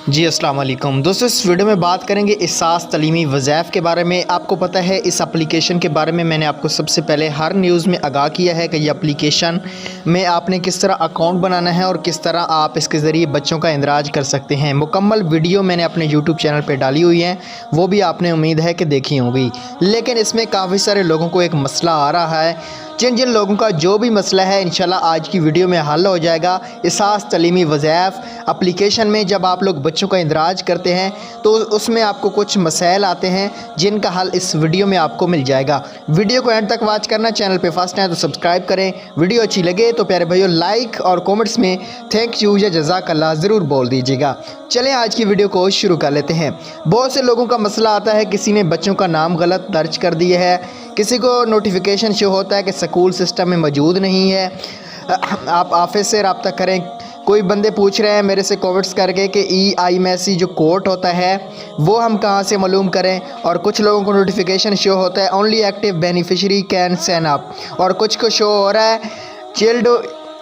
जी अस्सलाम वालेकुम दोस्तों, इस वीडियो में बात करेंगे एहसास तलीमी वज़ाइफ के बारे में। आपको पता है इस एप्लीकेशन के बारे में मैंने आपको सबसे पहले हर न्यूज़ में आगाह किया है कि ये एप्लीकेशन में आपने किस तरह अकाउंट बनाना है और किस तरह आप इसके ज़रिए बच्चों का इंदराज कर सकते हैं। मुकम्मल वीडियो मैंने अपने यूट्यूब चैनल पर डाली हुई है, वो भी आपने उम्मीद है कि देखी होगी। लेकिन इसमें काफ़ी सारे लोगों को एक मसला आ रहा है। जिन जिन लोगों का जो भी मसला है इंशाल्लाह आज की वीडियो में हल हो जाएगा। एहसास तलीमी वज़ाइफ एप्लीकेशन में जब आप लोग बच्चों का इंदराज करते हैं तो उसमें आपको कुछ मसाइल आते हैं जिनका हल इस वीडियो में आपको मिल जाएगा। वीडियो को एंड तक वॉच करना। चैनल पे फर्स्ट है तो सब्सक्राइब करें। वीडियो अच्छी लगे तो प्यारे भाइयों लाइक और कमेंट्स में थैंक यू या जज़ाकल्लाह ज़रूर बोल दीजिएगा। चलें आज की वीडियो को शुरू कर लेते हैं। बहुत से लोगों का मसला आता है, किसी ने बच्चों का नाम गलत दर्ज कर दिया है, किसी को नोटिफिकेशन शो होता है कि स्कूल सिस्टम में मौजूद नहीं है। आप ऑफिस से रब्ता करें। कोई बंदे पूछ रहे हैं मेरे से कमेंट्स करके कि EIMSC जो कोड होता है वो हम कहाँ से मालूम करें। और कुछ लोगों को नोटिफिकेशन शो होता है only active beneficiary can sign up, और कुछ को शो हो रहा है child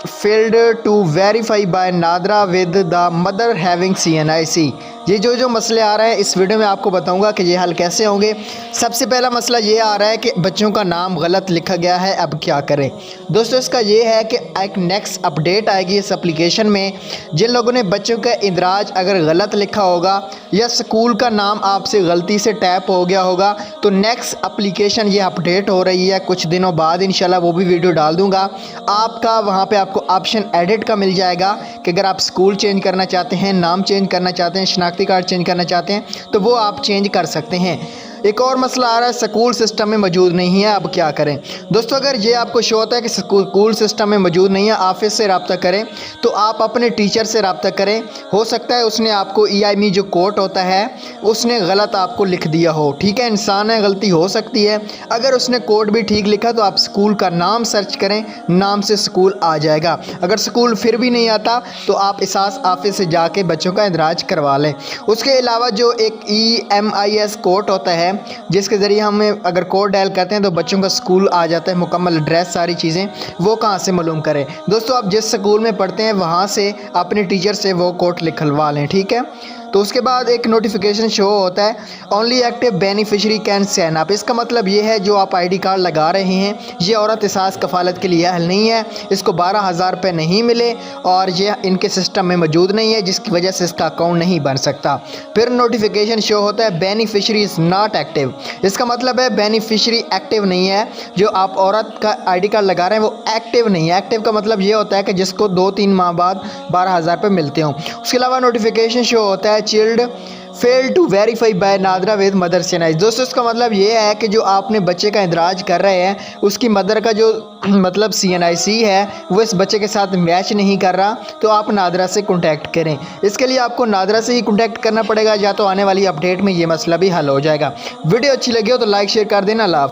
failed to verify by NADRA with the mother having CNIC। ये जो मसले आ रहे हैं इस वीडियो में आपको बताऊंगा कि ये हल कैसे होंगे। सबसे पहला मसला ये आ रहा है कि बच्चों का नाम गलत लिखा गया है, अब क्या करें। दोस्तों इसका ये है कि एक नेक्स्ट अपडेट आएगी इस एप्लीकेशन में। जिन लोगों ने बच्चों का इंदराज अगर गलत लिखा होगा या स्कूल का नाम आपसे गलती से टैप हो गया होगा तो नेक्स्ट एप्लीकेशन ये अपडेट हो रही है कुछ दिनों बाद इंशाल्लाह, वो भी वीडियो डाल दूँगा। आपका वहाँ पर आपको ऑप्शन एडिट का मिल जाएगा कि अगर आप स्कूल चेंज करना चाहते हैं, नाम चेंज करना चाहते हैं, शनाख्ती कार्ड चेंज करना चाहते हैं तो वो आप चेंज कर सकते हैं। एक और मसला आ रहा है स्कूल सिस्टम में मौजूद नहीं है, अब क्या करें। दोस्तों अगर ये आपको शो होता है कि स्कूल सिस्टम में मौजूद नहीं है, ऑफिस से रब्ता करें तो आप अपने टीचर से रब्ता करें। हो सकता है उसने आपको EIME जो कोड होता है उसने गलत आपको लिख दिया हो। ठीक है, इंसान है, गलती हो सकती है। अगर उसने कोड भी ठीक लिखा तो आप स्कूल का नाम सर्च करें, नाम से स्कूल आ जाएगा। अगर स्कूल फिर भी नहीं आता तो आप एहसास ऑफिस से जाके बच्चों का इंदराज करवा लें। उसके अलावा जो एक EMIS कोड होता है जिसके ज़रिए हम अगर कोड डायल करते हैं तो बच्चों का स्कूल आ जाता है, मुकम्मल एड्रेस, सारी चीज़ें, वो कहाँ से मालूम करें। दोस्तों आप जिस स्कूल में पढ़ते हैं वहाँ से अपने टीचर से वो कोड लिखलवा लें। ठीक है, तो उसके बाद एक नोटिफिकेशन शो होता है only active beneficiary can sign up. इसका मतलब ये है जो आप ID कार्ड लगा रहे हैं ये औरत एहसास कफ़ालत के लिए अहल नहीं है, इसको 12,000 रुपये नहीं मिले और ये इनके सिस्टम में मौजूद नहीं है जिसकी वजह से इसका अकाउंट नहीं बन सकता। फिर नोटिफिकेशन शो होता है बेनिफिशरी इज़ नॉट एक्टिव। इसका मतलब है बेनिफिशरी एक्टिव नहीं है, जो आप औरत का ID कार्ड लगा रहे हैं वो एक्टिव नहीं है। एक्टिव का मतलब ये होता है कि जिसको 2-3 माह बाद 12,000 रुपये मिलते हों। उसके अलावा नोटिफिकेशन शो होता है child fail to verify by NADRA with mother CNIC। दोस्तों इसका मतलब ये है कि जो आपने बच्चे का इंदराज कर रहे हैं उसकी मदर का जो मतलब CNIC है वो इस बच्चे के साथ मैच नहीं कर रहा, तो आप नादरा से कांटेक्ट करें। इसके लिए आपको नादरा से ही कांटेक्ट करना पड़ेगा, या तो आने वाली अपडेट में ये मसला भी हल हो जाएगा। वीडियो अच्छी लगी हो तो लाइक शेयर कर देना। अल्लाह हाफ़िज़।